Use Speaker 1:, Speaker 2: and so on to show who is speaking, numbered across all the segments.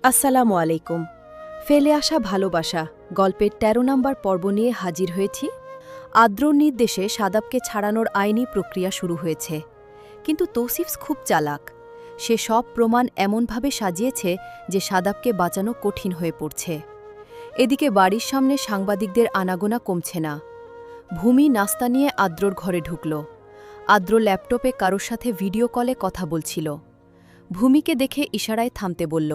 Speaker 1: আসসালামু আলাইকুম। ফেলে আসা ভালোবাসা গল্পের ১৩ নম্বর পর্ব নিয়ে হাজির হয়েছি। আদ্রর নির্দেশে সাদাবকে ছাড়ানোর আইনি প্রক্রিয়া শুরু হয়েছে। কিন্তু তৌসিফ খুব চালাক। সে সব প্রমাণ এমনভাবে সাজিয়েছে যে সাদাবকে বাঁচানো কঠিন হয়ে পড়ছে। এদিকে বাড়ির সামনে সাংবাদিকদের আনাগোনা কমছে না। ভূমি নাস্তা নিয়ে আদ্রর ঘরে ঢুকল। আদ্র ল্যাপটপে কারোর সাথে ভিডিও কলে কথা বলছিল। ভূমিকে দেখে ইশারায় থামতে বলল।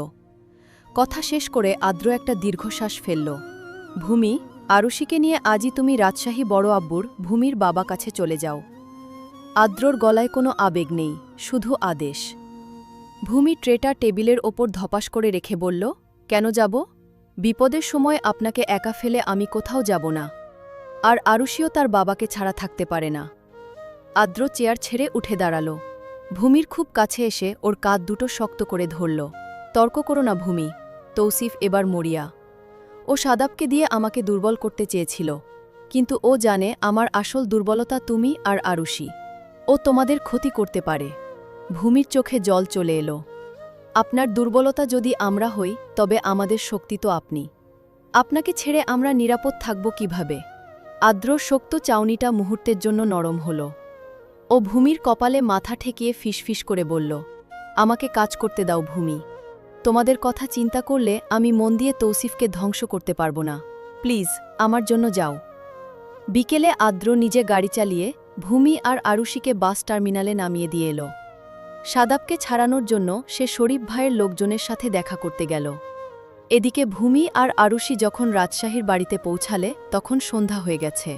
Speaker 1: কথা শেষ করে আদ্র একটা দীর্ঘশ্বাস ফেলল। ভূমি, আরুষিকে নিয়ে আজই তুমি রাজশাহী বড় আব্বুর ভূমির বাবা কাছে চলে যাও। আদ্রর গলায় কোনো আবেগ নেই, শুধু আদেশ। ভূমি ট্রেটা টেবিলের ওপর ধপাস করে রেখে বলল, কেন যাব? বিপদের সময় আপনাকে একা ফেলে আমি কোথাও যাব না। আর আরুষিও তার বাবাকে ছাড়া থাকতে পারে না। আদ্র চেয়ার ছেড়ে উঠে দাঁড়াল। ভূমির খুব কাছে এসে ওর কাঁধ দুটো শক্ত করে ধরল। তর্ক করো না ভূমি, তৌসিফ এবার মরিয়া। ও সাদাবকে দিয়ে আমাকে দুর্বল করতে চেয়েছিল, কিন্তু ও জানে আমার আসল দুর্বলতা তুমি আর আরুষি। ও তোমাদের ক্ষতি করতে পারে। ভূমির চোখে জল চলে এলো। আপনার দুর্বলতা যদি আমরা হই, তবে আমাদের শক্তি তো আপনি। আপনাকে ছেড়ে আমরা নিরাপদ থাকব কিভাবে? আদ্র শক্ত চাউনিটা মুহূর্তের জন্য নরম হল। ও ভূমির কপালে মাথা ঠেকিয়ে ফিসফিস করে বলল, আমাকে কাজ করতে দাও ভূমি। তোমাদের কথা চিন্তা করলে আমি মন দিয়ে তৌসিফকে ধ্বংস করতে পারব না। প্লিজ, আমার জন্য যাও। বিকেলে আদ্র নিজে গাড়ি চালিয়ে ভূমি আর আরুষিকে বাস টার্মিনালে নামিয়ে দিয়ে এলো। সাদাবকে ছাড়ানোর জন্য সে শরীফ ভাইয়ের লোকজনের সাথে দেখা করতে গেল। এদিকে ভূমি আর আরুষি যখন রাজশাহীর বাড়িতে পৌঁছালে তখন সন্ধ্যা হয়ে গেছে।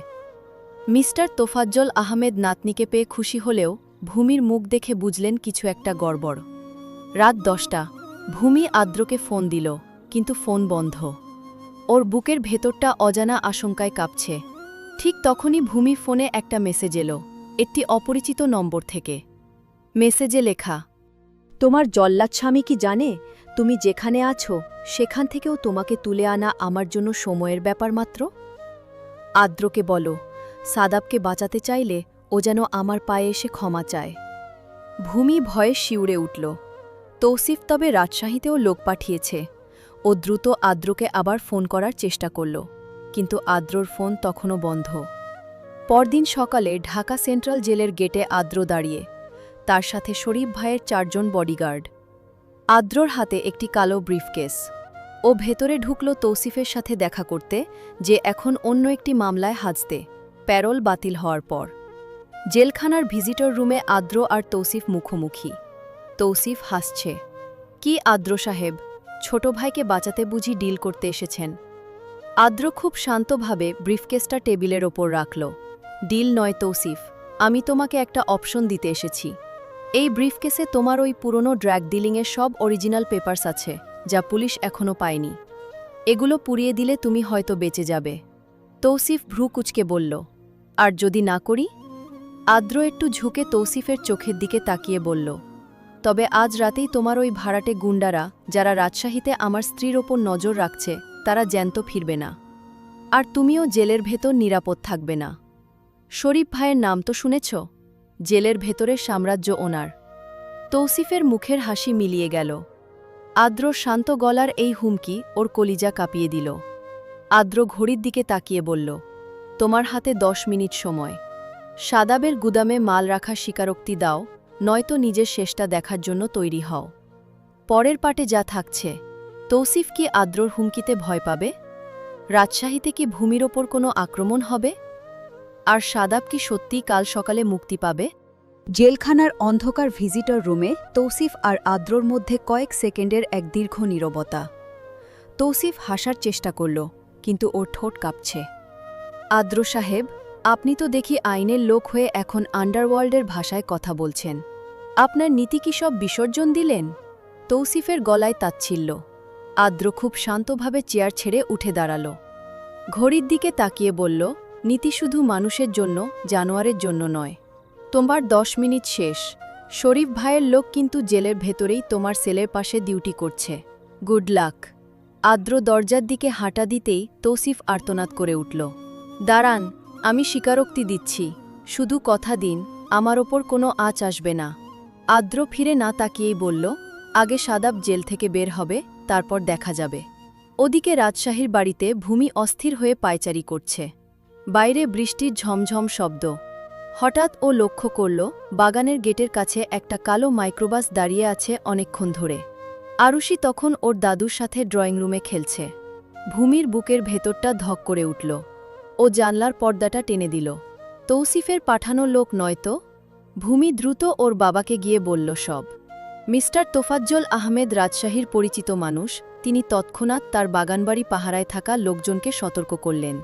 Speaker 1: মিস্টার তোফাজ্জল আহমেদ নাতনিকে পেয়ে খুশি হলেও ভূমির মুখ দেখে বুঝলেন কিছু একটা গড়বড়। রাত 10টা। ভূমি আদ্রকে ফোন দিল, কিন্তু ফোন বন্ধ। ওর বুকের ভেতরটা অজানা আশঙ্কায় কাঁপছে। ঠিক তখনই ভূমি ফোনে একটা মেসেজ এলো, একটি অপরিচিত নম্বর থেকে। মেসেজে লেখা, তোমার জল্লাদ স্বামী কি জানে তুমি যেখানে আছো সেখান থেকেও তোমাকে তুলে আনা আমার জন্য সময়ের ব্যাপার মাত্র? আদ্রকে বলো, সাদাবকে বাঁচাতে চাইলে ও যেন আমার পায়ে এসে ক্ষমা চায়। ভূমি ভয়ে শিউরে উঠল। তৌসিফ তবে রাজশাহীতেও লোক পাঠিয়েছে। ও দ্রুত আদ্রকে আবার ফোন করার চেষ্টা করল, কিন্তু আদ্রর ফোন তখনও বন্ধ। পরদিন সকালে ঢাকা সেন্ট্রাল জেলের গেটে আদ্র দাঁড়িয়ে, তার সাথে শরীফ ভাইয়ের 4 জন বডিগার্ড। আদ্রর হাতে একটি কালো ব্রিফকেস। ও ভেতরে ঢুকল তৌসিফের সাথে দেখা করতে, যে এখন অন্য একটি মামলায় হাজতে, প্যারোল বাতিল হওয়ার পর। জেলখানার ভিজিটর রুমে আদ্র আর তৌসিফ মুখোমুখি। তৌসিফ হাসছে। কি আদ্র সাহেব, ছোট ভাইকে বাঁচাতে বুঝি ডিল করতে এসেছেন? আদ্র খুব শান্তভাবে ব্রিফকেসটা টেবিলের ওপর রাখল। ডিল নয় তৌসিফ, আমি তোমাকে একটা অপশন দিতে এসেছি। এই ব্রিফকেসে তোমার ওই পুরনো ড্রাগ ডিলিংয়ের সব অরিজিনাল পেপারস আছে, যা পুলিশ এখনও পায়নি। এগুলো পুড়িয়ে দিলে তুমি হয়তো বেঁচে যাবে। তৌসিফ ভ্রু কুঁচকে বলল, আর যদি না করি? আদ্র একটু ঝুঁকে তৌসিফের চোখের দিকে তাকিয়ে বলল, তবে আজ রাতেই তোমার ওই ভাড়াটে গুন্ডারা, যারা রাজশাহীতে আমার স্ত্রীর ওপর নজর রাখছে, তারা জ্যান্ত ফিরবে না। আর তুমিও জেলের ভেতর নিরাপদ থাকবে না। শরীফ ভাইয়ের নাম তো শুনেছ? জেলের ভেতরের সাম্রাজ্য ওনার। তৌসিফের মুখের হাসি মিলিয়ে গেল। আদ্র শান্ত গলার এই হুমকি ওর কলিজা কাঁপিয়ে দিল। আদ্র ঘড়ির দিকে তাকিয়ে বলল, তোমার হাতে 10 মিনিট সময়। সাদাবের গুদামে মাল রাখার স্বীকারোক্তি দাও, নয়তো নিজের শেষটা দেখার জন্য তৈরি হও। পরের পাটে যা থাকছে। তৌসিফ কি আদ্রর হুমকিতে ভয় পাবে? রাজশাহীতে কি ভূমির ওপর কোনো আক্রমণ হবে? আর সাদাব কি সত্যিই কাল সকালে মুক্তি পাবে? জেলখানার অন্ধকার ভিজিটর রুমে তৌসিফ আর আদ্রর মধ্যে কয়েক সেকেন্ডের এক দীর্ঘ নীরবতা। তৌসিফ হাসার চেষ্টা করল, কিন্তু ওর ঠোঁট কাঁপছে। আদ্র সাহেব, আপনি তো দেখি আইনের লোক হয়ে এখন আন্ডারওয়ার্ল্ডের ভাষায় কথা বলছেন। আপনার নীতি কি সব বিসর্জন দিলেন? তৌসিফের গলায় তাচ্ছিল্য। আদ্র খুব শান্তভাবে চেয়ার ছেড়ে উঠে দাঁড়াল। ঘড়ির দিকে তাকিয়ে বলল, নীতি শুধু মানুষের জন্য, জানোয়ারের জন্য নয়। তোমার 10 মিনিট শেষ। শরীফ ভাইয়ের লোক কিন্তু জেলের ভেতরেই তোমার সেলের পাশে ডিউটি করছে। Good luck. আদ্র দরজার দিকে হাঁটা দিতেই তৌসিফ আর্তনাদ করে উঠল, দাঁড়ান, আমি স্বীকারোক্তি দিচ্ছি। শুধু কথা দিন, আমার ওপর কোনো আঁচ আসবে না। আদ্র ফিরে না তাকিয়েই বলল, আগে সাদাব জেল থেকে বের হবে, তারপর দেখা যাবে। ওদিকে রাজশাহীর বাড়িতে ভূমি অস্থির হয়ে পায়চারি করছে। বাইরে বৃষ্টির ঝমঝম শব্দ। হঠাৎ ও লক্ষ্য করল বাগানের গেটের কাছে একটা কালো মাইক্রোবাস দাঁড়িয়ে আছে অনেকক্ষণ ধরে। আরুষি তখন ওর দাদুর সাথে ড্রয়িং রুমে খেলছে। ভূমির বুকের ভেতরটা ধক করে উঠল। ও জানলার পর্দাটা টেনে দিল। তৌসিফের পাঠানো লোক নয়তো? ভূমি দ্রুত ওর বাবাকে গিয়ে বলল সব। মিস্টার তোফাজ্জল আহমেদ রাজশাহীর পরিচিত মানুষ, তিনি তৎক্ষণাৎ তার বাগানবাড়ি পাহারায় থাকা লোকজনকে সতর্ক করলেন।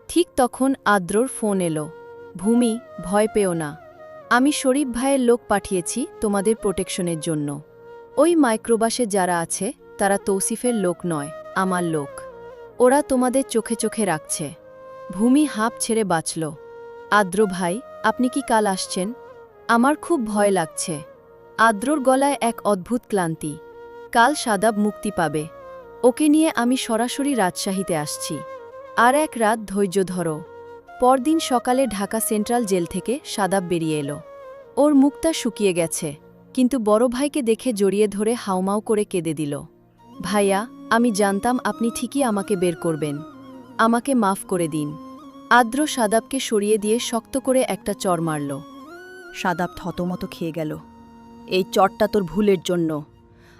Speaker 1: ঠিক তখন আদ্রর ফোন এলো। ভূমি, ভয় পেও না, আমি শরীফ ভাইয়ের লোক পাঠিয়েছি তোমাদের প্রোটেকশনের জন্য। ওই মাইক্রোবাসে যারা আছে তারা তৌসিফের লোক নয়, আমার লোক। ওরা তোমাদের চোখে চোখে রাখছে। ভূমি হাঁপ ছেড়ে বাঁচল। আদ্র ভাই, আপনি কি কাল আসছেন? আমার খুব ভয় লাগছে। আদ্রর গলায় এক অদ্ভুত ক্লান্তি। কাল সাদাব মুক্তি পাবে। ওকে নিয়ে আমি সরাসরি রাজশাহীতে আসছি। আর এক রাত ধৈর্য ধরো। পরদিন সকালে ঢাকা সেন্ট্রাল জেল থেকে সাদাব বেরিয়ে এলো। ওর মুখটা শুকিয়ে গেছে, কিন্তু বড় ভাইকে দেখে জড়িয়ে ধরে হাউমাউ করে কেঁদে দিল। ভাইয়া, আমি জানতাম আপনি ঠিকই আমাকে বের করবেন। আমাকে মাফ করে দিন। আদ্র সাদাবকে সরিয়ে দিয়ে শক্ত করে একটা চড় মারল।
Speaker 2: সাদাব থতমত খেয়ে গেল। এই চটটা তোর ভুলের জন্য,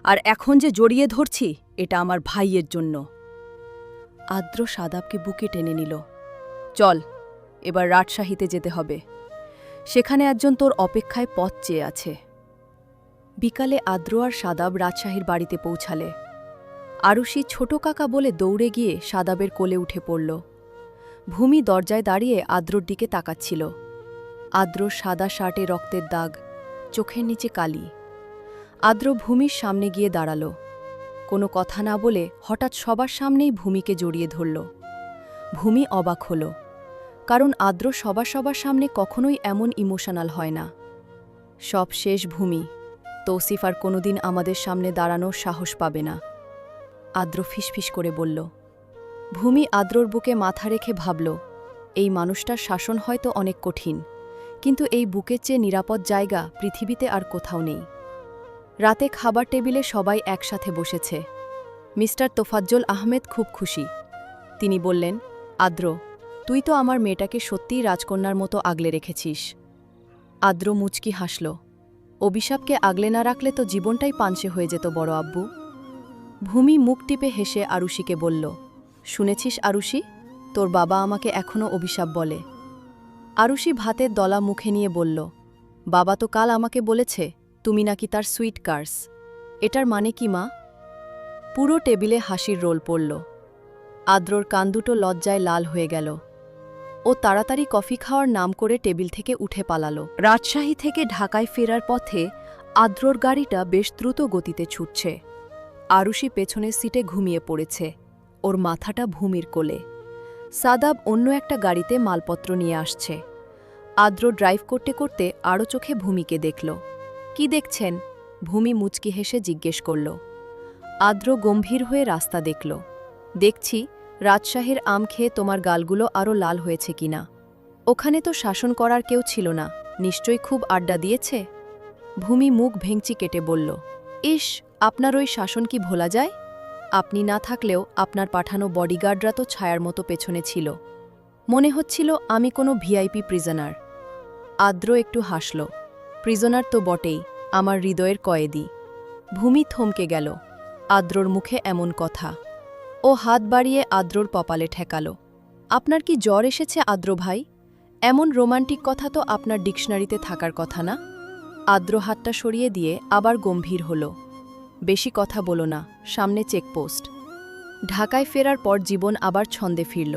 Speaker 2: আর এখন যে জড়িয়ে ধরছি এটা আমার ভাইয়ের জন্য। আদ্র সাদাবকে বুকে টেনে নিল। চল, এবার রাজশাহীতে যেতে হবে। সেখানে একজন তোর অপেক্ষায় পথ চেয়ে আছে। বিকালে আদ্র আর সাদাব রাজশাহীর বাড়িতে পৌঁছালে। আরুষি ছোট কাকা বলে দৌড়ে গিয়ে সাদাবের কোলে উঠে পড়ল। ভূমি দরজায় দাঁড়িয়ে আদ্রর দিকে তাকাচ্ছিল। আদ্রর সাদা শার্টে রক্তের দাগ, চোখের নিচে কালি। আদ্র ভূমির সামনে গিয়ে দাঁড়াল। কোনো কথা না বলে হঠাৎ সবার সামনেই ভূমিকে জড়িয়ে ধরল। ভূমি অবাক হল, কারণ আদ্র সবার সামনে কখনোই এমন ইমোশনাল হয় না। সব শেষ ভূমি, তৌসিফ আর কোনোদিন আমাদের সামনে দাঁড়ানোর সাহস পাবে না, আদ্র ফিসফিস করে বলল। ভূমি আদ্রর বুকে মাথা রেখে ভাবল, এই মানুষটার শাসন হয়তো অনেক কঠিন, কিন্তু এই বুকের চেয়ে নিরাপদ জায়গা পৃথিবীতে আর কোথাও নেই। রাতে খাবার টেবিলে সবাই একসাথে বসেছে। মিস্টার তোফাজ্জল আহমেদ খুব খুশি। তিনি বললেন, আদ্র, তুই তো আমার মেয়েটাকে সত্যিই রাজকন্যার মতো আগলে রেখেছিস। আদ্র মুচকি হাসল। অভিশাপকে আগলে না রাখলে তো জীবনটাই পাঞ্চে হয়ে যেত বড় আব্বু। ভূমি মুখ টিপে হেসে আরুষিকে বলল, শুনেছিস আরুষি, তোর বাবা আমাকে এখনও অভিশাপ বলে। আরুষি ভাতের দলা মুখে নিয়ে বলল, বাবা তো কাল আমাকে বলেছে তুমি নাকি তার সুইট কার্স। এটার মানে কি মা? পুরো টেবিলে হাসির রোল পড়ল। আদ্রর কান দুটো লজ্জায় লাল হয়ে গেল। ও তাড়াতাড়ি কফি খাওয়ার নাম করে টেবিল থেকে উঠে পালাল। রাজশাহী থেকে ঢাকায় ফেরার পথে আদ্রর গাড়িটা বেশ দ্রুত গতিতে ছুটছে। আরুষি পেছনের সিটে ঘুমিয়ে পড়েছে, ওর মাথাটা ভূমির কোলে। সাদাব অন্য একটা গাড়িতে মালপত্র নিয়ে আসছে। আদ্র ড্রাইভ করতে করতে আড়ো চোখে ভূমিকে দেখল। কি দেখছেন? ভূমি মুচকি হেসে জিজ্ঞেস করল। আদ্র গম্ভীর হয়ে রাস্তা দেখল। দেখছি রাজশাহীর আম খেয়ে তোমার গালগুলো আরও লাল হয়েছে কিনা। ওখানে তো শাসন করার কেউ ছিল না, নিশ্চয়ই খুব আড্ডা দিয়েছে। ভূমি মুখ ভেঙচি কেটে বলল, ইস, আপনার ওই শাসন কি ভোলা যায়? আপনি না থাকলেও আপনার পাঠানো বডিগার্ডরা তো ছায়ার মতো পেছনে ছিল। মনে হচ্ছিল আমি কোনো ভিআইপি প্রিজনার। আদ্র একটু হাসল। প্রিজনার তো বটেই, আমার হৃদয়ের কয়েদি। ভূমি থমকে গেল। আদ্রর মুখে এমন কথা। ও হাত বাড়িয়ে আদ্রর কপালে ঠেকাল। আপনার কি জ্বর এসেছে আদ্র ভাই? এমন রোমান্টিক কথা তো আপনার ডিকশনারিতে থাকার কথা না। আদ্র হাতটা সরিয়ে দিয়ে আবার গম্ভীর হল। বেশি কথা বলো না, সামনে চেকপোস্ট। ঢাকায় ফেরার পর জীবন আবার ছন্দে ফিরল।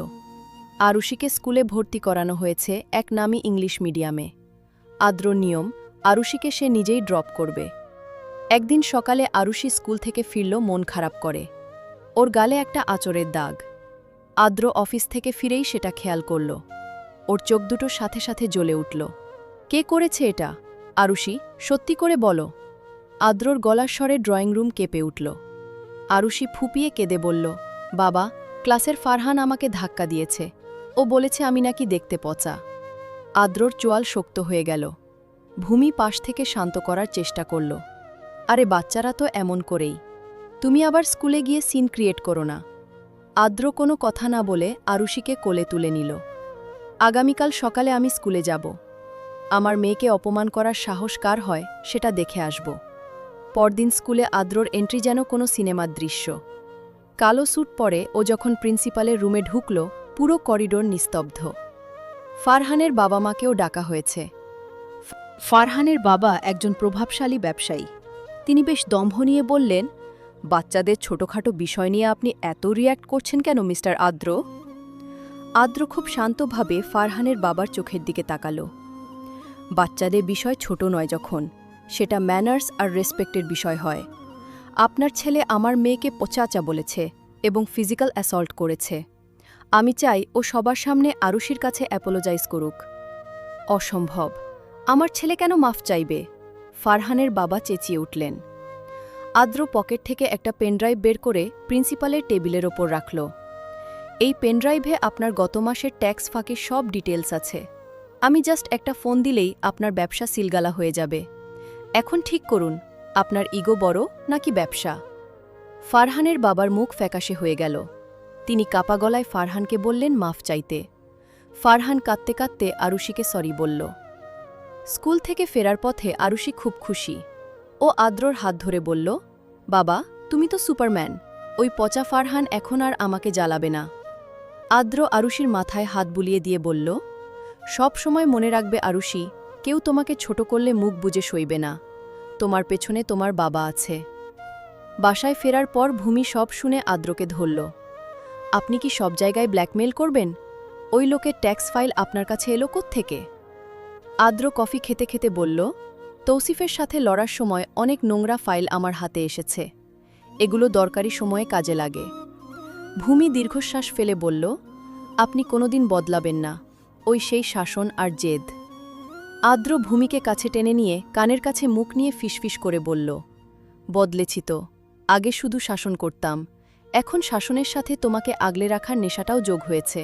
Speaker 2: আরুষিকে স্কুলে ভর্তি করানো হয়েছে এক নামী ইংলিশ মিডিয়ামে। আদ্র নিয়ম, আরুষিকে সে নিজেই ড্রপ করবে। একদিন সকালে আরুষি স্কুল থেকে ফিরল মন খারাপ করে। ওর গালে একটা আঁচড়ের দাগ। আদ্র অফিস থেকে ফিরেই সেটা খেয়াল করল। ওর চোখ দুটো সাথে সাথে জ্বলে উঠল। কে করেছে এটা? আরুষি, সত্যি করে বলো। আদ্রর গলার স্বরে ড্রয়িং রুম কেঁপে উঠল। আরুষি ফুপিয়ে কেঁদে বলল, বাবা, ক্লাসের ফারহান আমাকে ধাক্কা দিয়েছে। ও বলেছে আমি নাকি দেখতে পচা। আদ্রর চোয়াল শক্ত হয়ে গেল। ভূমি পাশ থেকে শান্ত করার চেষ্টা করল। আরে বাচ্চারা তো এমন করেই। তুমি আবার স্কুলে গিয়ে সিন ক্রিয়েট করো না। আদ্র কোনো কথা না বলে আরুষিকে কোলে তুলে নিল। আগামীকাল সকালে আমি স্কুলে যাব। আমার মেয়েকে অপমান করার সাহস কার হয় সেটা দেখে আসব। পরদিন স্কুলে আদ্রর এন্ট্রি যেন কোনো সিনেমার দৃশ্য। কালো স্যুট পরে ও যখন প্রিন্সিপালের রুমে ঢুকল, পুরো করিডোর নিস্তব্ধ। ফারহানের বাবা মাকেও ডাকা হয়েছে। ফারহানের বাবা একজন প্রভাবশালী ব্যবসায়ী। তিনি বেশ দম্ভ নিয়ে বললেন, বাচ্চাদের ছোটখাটো বিষয় নিয়ে আপনি এত রিয়্যাক্ট করছেন কেন মিস্টার আদ্র? আদ্র খুব শান্তভাবে ফারহানের বাবার চোখের দিকে তাকাল। বাচ্চাদের বিষয় ছোট নয়, যখন সেটা ম্যানার্স আর রেসপেক্টের বিষয় হয়। আপনার ছেলে আমার মেয়েকে পচাচা বলেছে এবং ফিজিক্যাল অ্যাসল্ট করেছে। আমি চাই ও সবার সামনে আরুষির কাছে অ্যাপোলোজাইজ করুক। অসম্ভব। আমার ছেলে কেন মাফ চাইবে? ফারহানের বাবা চেঁচিয়ে উঠলেন। আদ্র পকেট থেকে একটা পেনড্রাইভ বের করে প্রিন্সিপালের টেবিলের ওপর রাখল। এই পেনড্রাইভে আপনার গত মাসের ট্যাক্স ফাঁকির সব ডিটেলস আছে। আমি জাস্ট একটা ফোন দিলেই আপনার ব্যবসা সিলগালা হয়ে যাবে। এখন ঠিক করুন, আপনার ইগো বড় নাকি ব্যবসা? ফারহানের বাবার মুখ ফ্যাকাশে হয়ে গেল। তিনি কাপা গলায় ফারহানকে বললেন মাফ চাইতে। ফারহান কাঁদতে কাঁদতে আরুষিকে সরি বলল। স্কুল থেকে ফেরার পথে আরুষি খুব খুশি। ও আদ্রর হাত ধরে বলল, বাবা, তুমি তো সুপারম্যান। ওই পচা ফারহান এখন আর আমাকে জ্বালাবে না। আদ্র আরুষির মাথায় হাত বুলিয়ে দিয়ে বলল, সব সময় মনে রাখবে আরুষি, কেউ তোমাকে ছোট করলে মুখ বুজে সইবে না। তোমার পেছনে তোমার বাবা আছে। বাসায় ফেরার পর ভূমি সব শুনে আদ্রকে ধরল। আপনি কি সব জায়গায় ব্ল্যাকমেইল করবেন? ওই লোকের ট্যাক্স ফাইল আপনার কাছে এলো কোত্থেকে? আদ্র কফি খেতে খেতে বলল, তৌসিফের সাথে লড়ার সময় অনেক নোংরা ফাইল আমার হাতে এসেছে। এগুলো দরকারি সময়ে কাজে লাগে। ভূমি দীর্ঘশ্বাস ফেলে বলল, আপনি কোনোদিন বদলাবেন না। ওই সেই শাসন আর জেদ। আদ্র ভূমিকে কাছে টেনে নিয়ে কানের কাছে মুখ নিয়ে ফিসফিস করে বলল, বদলেছি তো। আগে শুধু শাসন করতাম, এখন শাসনের সাথে তোমাকে আগলে রাখার নেশাটাও যোগ হয়েছে।